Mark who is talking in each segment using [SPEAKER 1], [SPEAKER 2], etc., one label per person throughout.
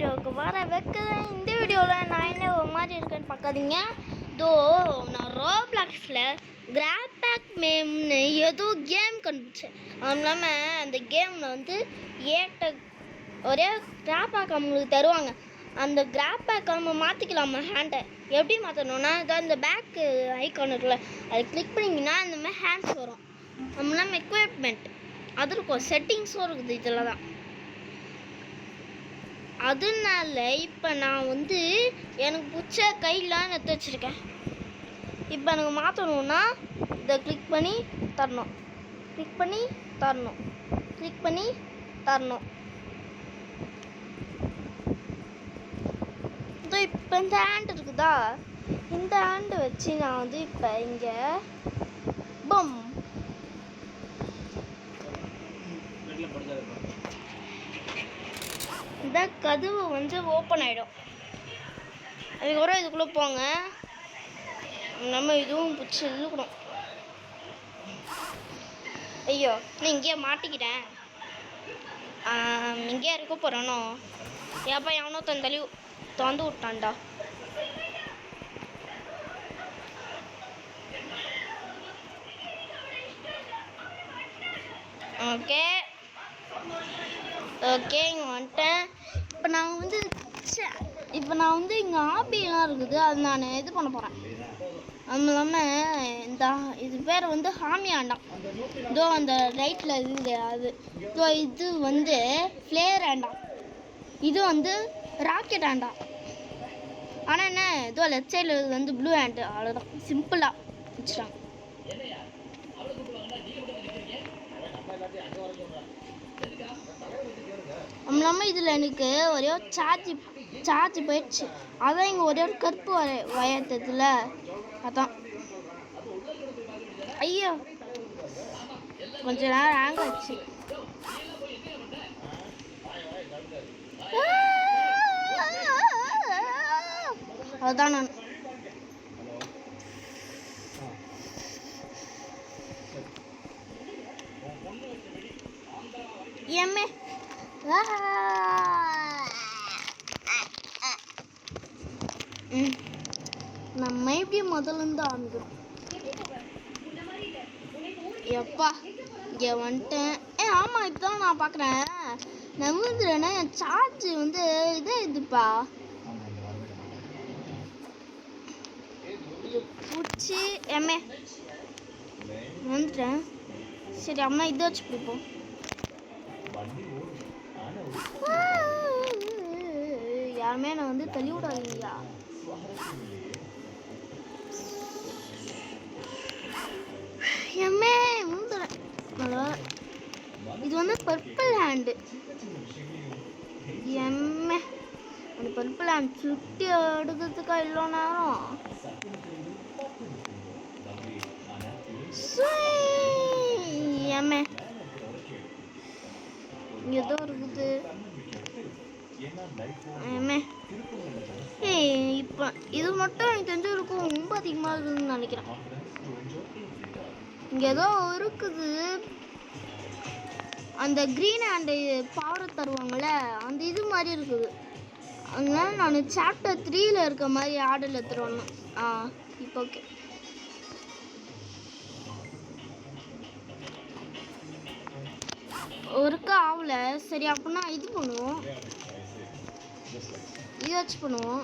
[SPEAKER 1] வீடியோவுக்கு வர வைக்கிறேன். இந்த வீடியோவில் நான் என்ன ஒரு மாதிரி இருக்குன்னு பார்க்காதீங்க. தோ நான் ரோப்ளாக்ஸில் கிராப் பேக் மேம்னு ஏதோ கேம் கண்டுபிடிச்சேன். அதுவும் இல்லாமல் அந்த கேமில் வந்து ஒரே கிராப் பேக் அவங்களுக்கு தருவாங்க. அந்த கிராப் பேக் நம்ம மாற்றிக்கலாமா ஹேண்டை? எப்படி மாற்றணுன்னா இதான் இந்த பேக்கு ஐக்கான் இருக்குல்ல, அதை கிளிக் பண்ணிங்கன்னா இந்த மாதிரி ஹேண்ட்ஸ் வரும். அதுவும் இல்லாமல் எக்யூப்மெண்ட் அது இருக்கும், செட்டிங்ஸும் இருக்குது இதில் தான். அதனால இப்போ நான் வந்து எனக்கு பிடிச்ச கையெல்லாம் எடுத்து வச்சுருக்கேன். இப்போ எனக்கு மாற்றணுன்னா இதை கிளிக் பண்ணி தரணும், கிளிக் பண்ணி தரணும், கிளிக் பண்ணி தரணும். இதோ இப்போ இந்த ஹேண்ட் இருக்குதா, இந்த ஹேண்டை வச்சு நான் வந்து இப்போ இங்கே பம் இந்த கதவு வந்து ஓப்பன் ஆகிடும். அதுக்கப்புறம் இதுக்குள்ளே போங்க. நம்ம இதுவும் பிடிச்சி இழுக்கணும். ஐயோ நான் இங்கேயே மாட்டிக்கிட்டேன். இங்கேயே இருக்க போகிறேனோ? ஏப்பா எவனோ தள்ளி திறந்து விட்டான்டா. ஓகே ஓகே இங்கே வந்துட்டேன். இப்போ நான் வந்து இங்கே ஆபிலாம் இருக்குது, அது நான் இது பண்ண போகிறேன். அதுவும் இல்லாமல் இந்த இது பேர் வந்து ஹாமியாண்டா. இதோ அந்த ரைட்டில் இருக்குது அது. இதோ இது வந்து ஃப்ளேர் ஆண்டா, இது வந்து ராக்கெட் ஆண்டா. ஆனால் என்ன இதோ லெஃப்ட் சைடில் வந்து ப்ளூ ஹேண்டு. அவ்வளோதான், சிம்பிளாக வச்சுட்டாங்க. இல்லாமல் இதில் எனக்கு ஒரே சார்ஜ் போயிடுச்சு. அதான் இங்கே ஒரே ஒரு கருப்பு வயத்தத்தில் அதான். ஐயோ கொஞ்ச நேரம் ஹேங் ஆச்சு. அதுதான் நான் எம்மே நம்ம எப்படி முதல்லேருந்து ஆரம்பிக்கிறோம். எப்பா இங்கே வந்துட்டேன். ஆமாம் இப்போ தான் நான் பார்க்குறேன். நம்புறேன்னா என் சார்ஜ் வந்து இதுப்பா பிடிச்சி எம்ஏ வந்துட்டேன். சரி அம்மா இதை வச்சு பிடிப்போம். யாருமே நான் வந்து தள்ளி விடாதீங்கயா. எம்மே முந்துறேன். இது வந்து பர்பிள் ஹேண்டு. எம்மே அந்த பர்பிள் ஹேண்ட் சுட்டி எடுக்கிறதுக்கா இவ்வளோ நேரம்? எம்மே ஏதோ இருக்குது. இப்போ இது மட்டும் எனக்கு தெரிஞ்சிருக்கும், ரொம்ப அதிகமாக இருக்குதுன்னு நினைக்கிறேன். இங்கே ஏதோ இருக்குது, அந்த க்ரீன் ஹேண்டு பவரை தருவாங்கள்ல, அந்த இது மாதிரி இருக்குது. அதனால நான் சாப்டர் 3 இருக்க மாதிரி ஆர்டரில் எடுத்துருவேன். இப்போ ஓகே. ஒருக்கா ஆகல. சரி அப்படின்னா இது பண்ணுவோம், இது வச்சு பண்ணுவோம்.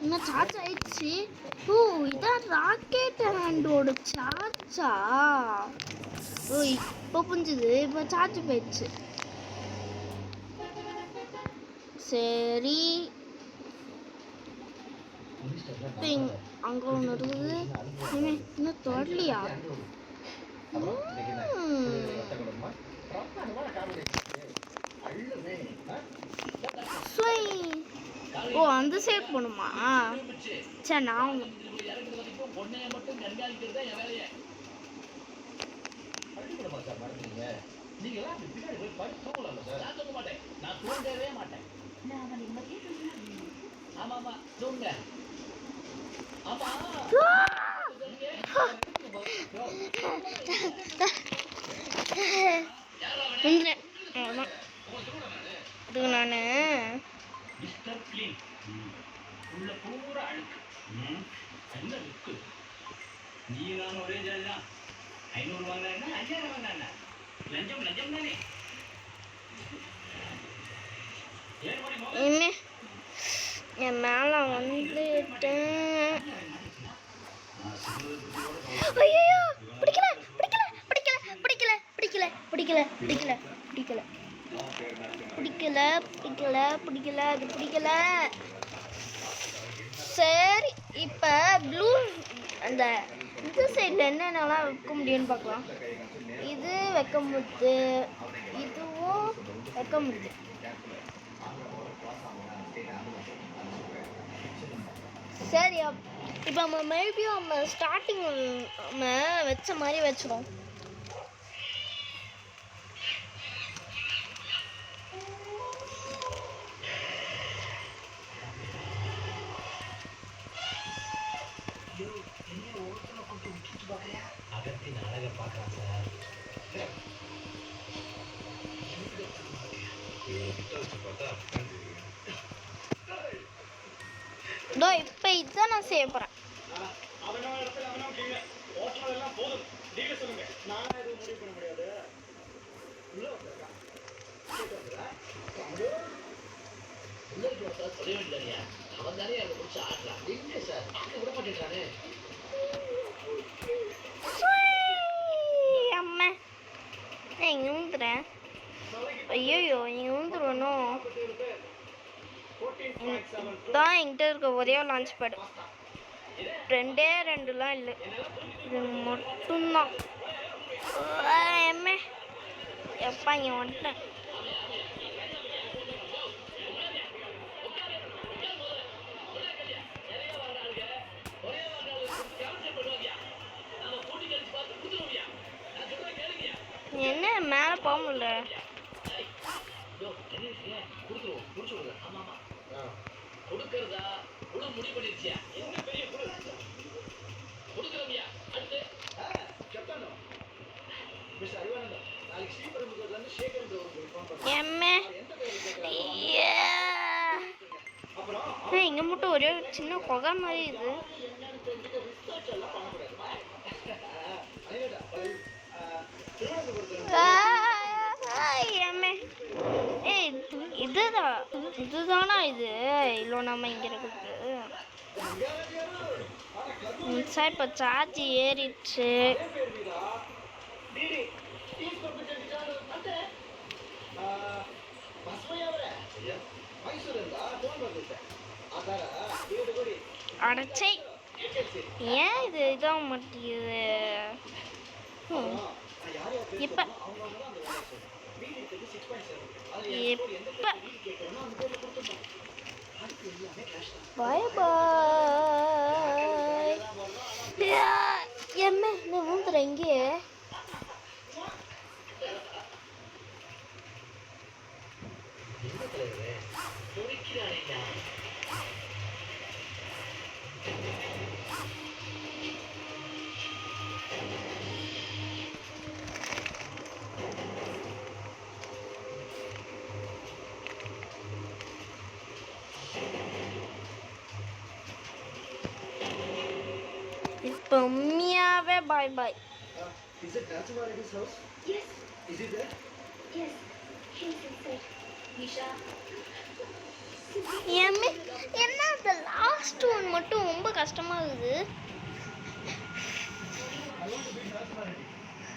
[SPEAKER 1] இன்னும் சார்ஜ் ஆயிடுச்சு. ஓ இதான் ராக்கெட் ஹேண்டோட சார்ஜா? ஓ இப்போ புரிஞ்சுது. இப்போ சார்ஜ் போயிடுச்சு. சரி அங்கே ஒன்று இருக்குது. இன்னும் தொடலையா? ஓ அந்த சைட் போகணுமா? சரி நான் வந்துடுறேன். அவ்வளோதான்.
[SPEAKER 2] உள்ள பூரா அழுக்கு. என்ன லுக்கு? நீ நான் ஒரே ஜாதி தான். 500 வாங்கினா என்ன, 5000 வாங்கினா என்ன? லஞ்சம் லஞ்சம் தானே.
[SPEAKER 1] இனிமே என் மேலே வந்துட்டேன். ஐயோ பிடிக்கல பிடிக்கல பிடிக்கல பிடிக்கல பிடிக்கல பிடிக்கல பிடிக்கல பிடிக்கல பிடிக்கல பிடிக்கல பிடிக்கல அது பிடிக்கல. சரி இப்போ ப்ளூ அந்த இந்த சைடில் என்னென்னலாம் வைக்க முடியும்னு பார்க்கலாம். இது வைக்க முடியுது, இதுவும் வைக்க முடியுது. சரி இப்போ நம்ம மேபியும் நம்ம ஸ்டார்டிங் நம்ம வச்ச மாதிரி வச்சிரும்.
[SPEAKER 2] அகத்தின் அழகை பார்க்கலாம் சார்.
[SPEAKER 1] இதோ இப்போ இதுதான் நான் செய்ய போகிறேன். அம்மா நான் இங்கே ஊந்துறேன். ஐயோ இங்கே ஊந்துருவனும் தான் என்கிட்ட இருக்க ஒரே லான்ச் பேடு. 2லாம் இல்லை, இது மட்டும்தான். எம்மே எப்பா இங்கே வந்துட்டேன். என்ன மேலே போக முடியல.
[SPEAKER 2] கொடுக்கறதா குழு முடிவு பண்ணிருச்சியா? என்ன பெரிய குழு கொடுக்கறவியா? அடுத்து கேப்டன் மிஸ்டர் அறிவானந்தம், நாளைக்கு ஸ்ரீபெரும்புதூர்ல இருந்து சேகர் ஒரு ஃபோன் பண்ணி
[SPEAKER 1] எம்மே இங்கே மட்டும் ஒரே சின்ன குகை மாதிரி இது. எம்மே இதுதானா இது? இல்லை நம்ம இங்கே இருக்குது. சார் இப்போ சார்ஜ் ஏறிடுச்சு. அடைச்சை ஏன் இது இதாக மாட்டேங்குது? இப்போ பாய் பாய். எம்மே நீ ஊந்துற இங்கேயே. இப்போ உண்மையாவே பாய் பாய்.
[SPEAKER 3] Is it Rathavari's house?
[SPEAKER 4] Yes.
[SPEAKER 3] Is he there?
[SPEAKER 4] Yes. He's inside. Nisha.
[SPEAKER 1] Emmay என்ன அந்த லாஸ்ட் ஒன் மட்டும் ரொம்ப கஷ்டமா இருக்குது.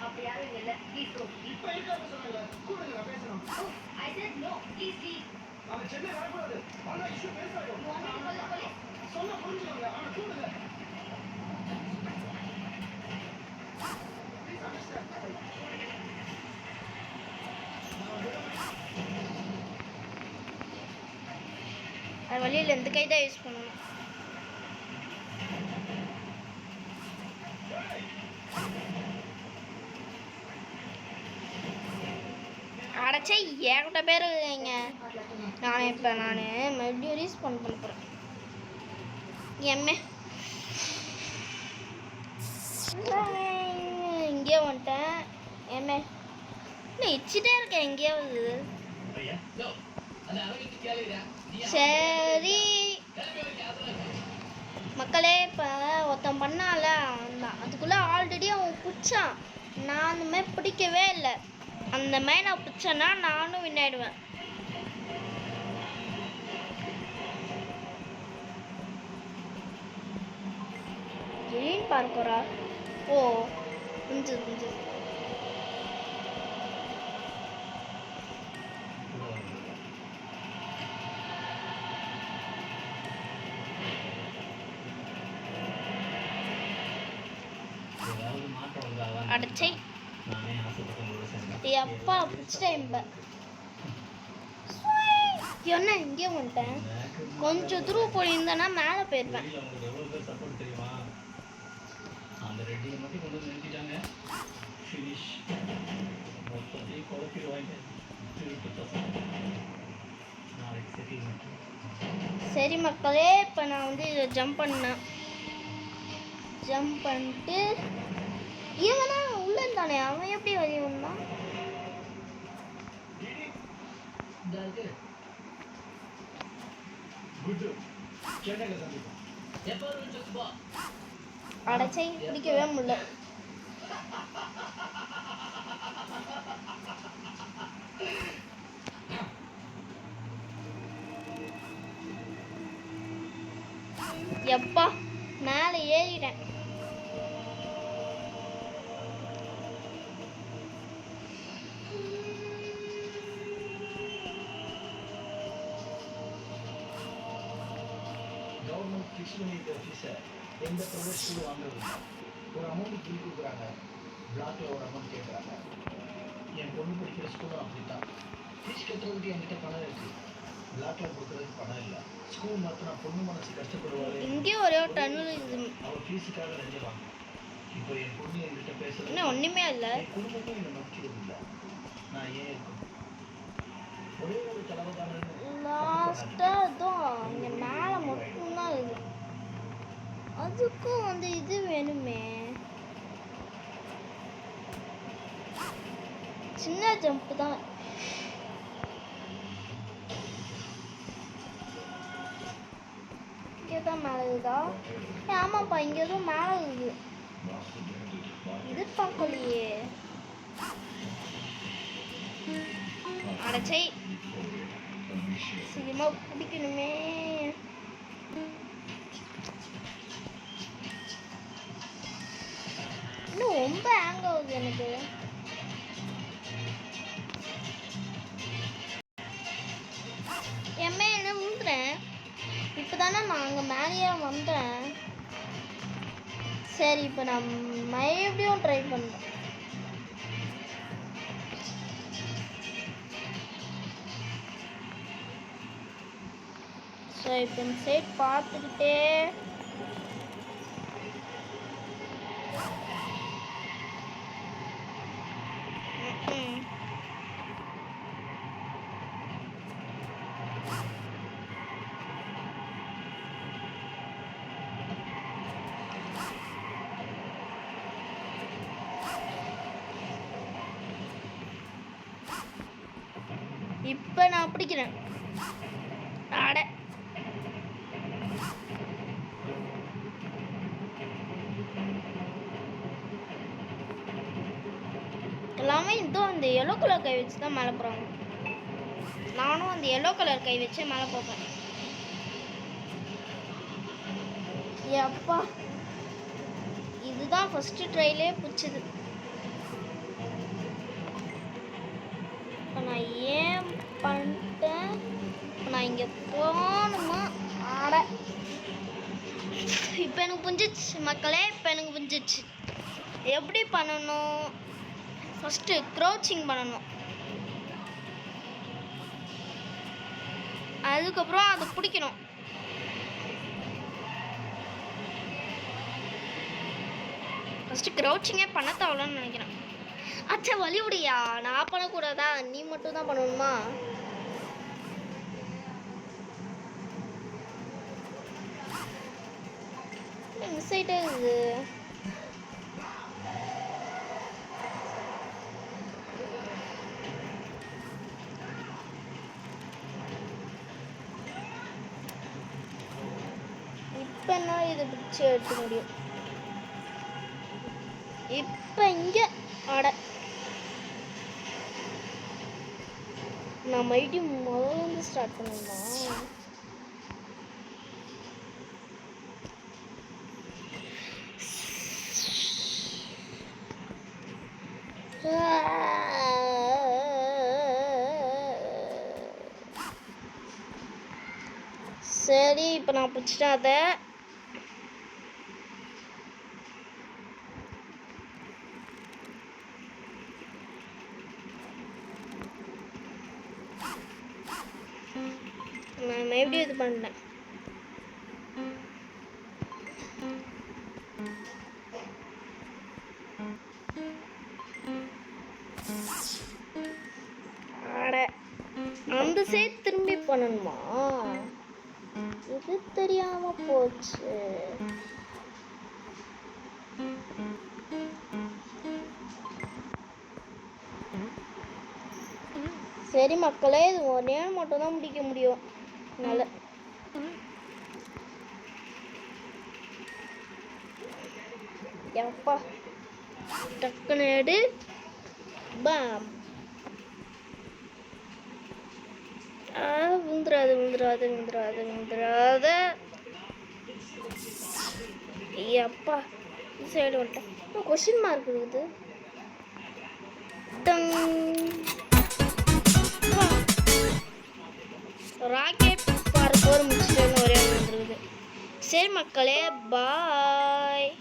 [SPEAKER 4] அப்படி யாரும் இல்ல. Please go.
[SPEAKER 3] இப்ப இருக்காரு சொன்னாங்க. கூடுங்க நான் பேசணும்.
[SPEAKER 4] Oh, I said no. Please leave.
[SPEAKER 3] அவன் சென்னை வரக்கூடாது. ஆனா issue பேசாதோ.
[SPEAKER 4] You want me to call the police?
[SPEAKER 3] சொன்ன புரிஞ்சுக்கோங்க. ஆனா கூடுங்க. Please understand.
[SPEAKER 1] அது வழியில் எந்த கை தான் யூஸ் பண்ணணும். அடைச்சா ஏகப்பட்ட பேர் இருக்குங்க. நான் மறுபடியும் ரீஸ்பான் பண்ண போகிறேன். எம்மே இங்கே வந்துட்டேன். எம்மே இன்னும் இச்சிட்டே இருக்கேன் எங்கேயாவது.
[SPEAKER 2] அந்த அரவிக்கு கேளுடா.
[SPEAKER 1] சரி மக்களே, இப்போ ஒருத்தன் பண்ணால அதுக்குள்ளே ஆல்ரெடி அவன் பிடிச்சான். நான் அந்த மாதிரி பிடிக்கவே இல்லை. அந்த மாதிரி நான் பிடிச்சேன்னா நானும் வின் ஆயிடுவேன். ஏன் பார்க்கறா? ஓ புரிஞ்சது.
[SPEAKER 2] ஏதாவது மாற்றம் வந்தாதான்
[SPEAKER 1] அடைச்சை
[SPEAKER 2] நானே ஆசைப்பட்டவங்களோட சேர்ந்தேன்.
[SPEAKER 1] எப்பா பிடிச்சிட்டேன். என்ன இங்கே வந்துட்டேன்? கொஞ்சம் தூரம் போயிருந்தேன்னா மேலே போயிருப்பேன்.
[SPEAKER 2] வெளியில அவங்களுக்கு எவ்வளவு பேர் சப்போர்ட் தெரியுமா? அந்த ரெட்டியை மட்டும் கொண்டு வந்து நிறுத்திட்டாங்க. ஃபினிஷ். மொத்தத்தையும் குழப்பிடுவாங்க. திருட்டு பசங்க. நாளைக்கு செட்டில்மெண்ட்.
[SPEAKER 1] சரி மக்களே, இப்போ நான் வந்து இதை ஜம்ப் பண்ணேன். ஜம்ப் பண்ணிட்டு இவனா உள்ள இருந்தானே, அவன் எப்படி வெளியே வந்தான்?
[SPEAKER 2] இந்த இருக்கு.
[SPEAKER 3] குட் சென்னையில் சந்திப்போம்.
[SPEAKER 2] எப்போ வரும் பா?
[SPEAKER 1] அடைச்சை பிடிக்கவே முடியல. எப்பா மேலே ஏறிட்டேன்.
[SPEAKER 3] கவர்மெண்ட் ஃபிக்ஸ் பண்ணியிருக்க ஃபீஸை எந்த ப்ரைவேட் ஸ்கூலும் வாங்குறது இல்லை. ஒரு அமௌண்ட் பில் கொடுக்குறாங்க, பிளாக்ல ஒரு அமௌண்ட் கேட்குறாங்க. என் பொண்ணு படிக்கிற ஸ்கூலும் அப்படித்தான். ஃபீஸ் கட்டுறதுக்கு என்கிட்ட பணம் இருக்கு, பிளாக்ல கொடுக்குறதுக்கு பணம் இல்லை. ஸ்கூல் மாற்றினா பொண்ணு மனசு கஷ்டப்படுவாரு.
[SPEAKER 1] இங்கே ஒரே ஒரு டன்னில் இருக்குது.
[SPEAKER 3] அவள் ஃபீஸுக்காக நினைவாங்க. இப்போ என் பொண்ணு என்கிட்ட பேசுறது,
[SPEAKER 1] இன்னும் ஒன்றுமே இல்லை.
[SPEAKER 3] என் குடும்பமும் என்னை நோக்கியது இல்லை. நான் ஏன் இருக்கணும்? ஒரே ஒரு கனவு தானே.
[SPEAKER 1] லாஸ்ட்டாக தான் இங்கே மேலே மட்டும்தான் இருக்குது. அதுக்கும் வந்து இது வேணுமே. சின்ன ஜம்ப் தான். இங்கே தான் மேலே இருக்குதா? ஆமாப்பா, இங்கே எதுவும் மேலே இருக்குது. இது பார்க்கலையே. அடைச்சை சீக்கிரமா பிடிக்கணுமே. இன்னும் ரொம்ப ஹேங் ஆகுது எனக்கு. எம்மே என்ன முந்துறேன். இப்போதானே நான் அங்கே மேலேயே வந்தேன். சரி, இப்போ நான் மறுபடியும் ட்ரை பண்ணுறேன். ஸோ இப்போ இந்த சைட் பார்த்துக்கிட்டே இப்போ நான் பிடிக்கிறேன். அட எல்லாமே இதுவும் அந்த எல்லோ கலர் கை வச்சு தான் மேலே போகிறாங்க. நானும் அந்த எல்லோ கலர் கை வச்சு மேலே போப்பேன். எப்பா, இதுதான் ஃபஸ்ட்டு ட்ரைலே பிடிச்சது. இப்போ நான் ஏன் பண்ணிட்டேன்? இப்போ நான் இங்கே போகணுமா? ஆட இப்போ எனக்கு புரிஞ்சிச்சு மக்களே. இப்போ எனக்கு புரிஞ்சிச்சு எப்படி பண்ணணும். ஃபஸ்ட்டு க்ரௌச்சிங் பண்ணணும், அதுக்கப்புறம் அதை பிடிக்கணும். ஃபஸ்ட்டு க்ரௌச்சிங்கே பண்ண தேவைன்னு நினைக்கிறேன். அச்சா வலி விடியா? நான் பண்ணக்கூடாதா? நீ மட்டும் தான் பண்ணணுமா? மிஸ் ஆகிட்டே இருக்குது. என்னால் இதை பிடிச்சி எடுக்க முடியும். இப்போ இங்கே அட நான் மறுபடியும் முதல்ல ஸ்டார்ட் பண்ணணுமா? சரி இப்போ நான் பிடிச்சிட்டேன் அதை. நான் மறுபடியும் இது பண்ணேன். அட அந்த சைடு திரும்பி பண்ணணுமா? இது தெரியாம போச்சு. சரி மக்களே, இது ஒரே மட்டும் தான் முடிக்க முடியும். நல்ல எப்பா டக்குன்னு எடு. பாம். விழுந்துராது விழுந்துராது விழுந்துராது விழுந்துராது. அப்பா சைடு வந்துட்டேன். கொஸ்டின் மார்க் இருக்குது. ராக்கெட் பார்க்க முடிச்சுட்டு ஒரே வந்துருக்குது. சரி மக்களே, பாய்.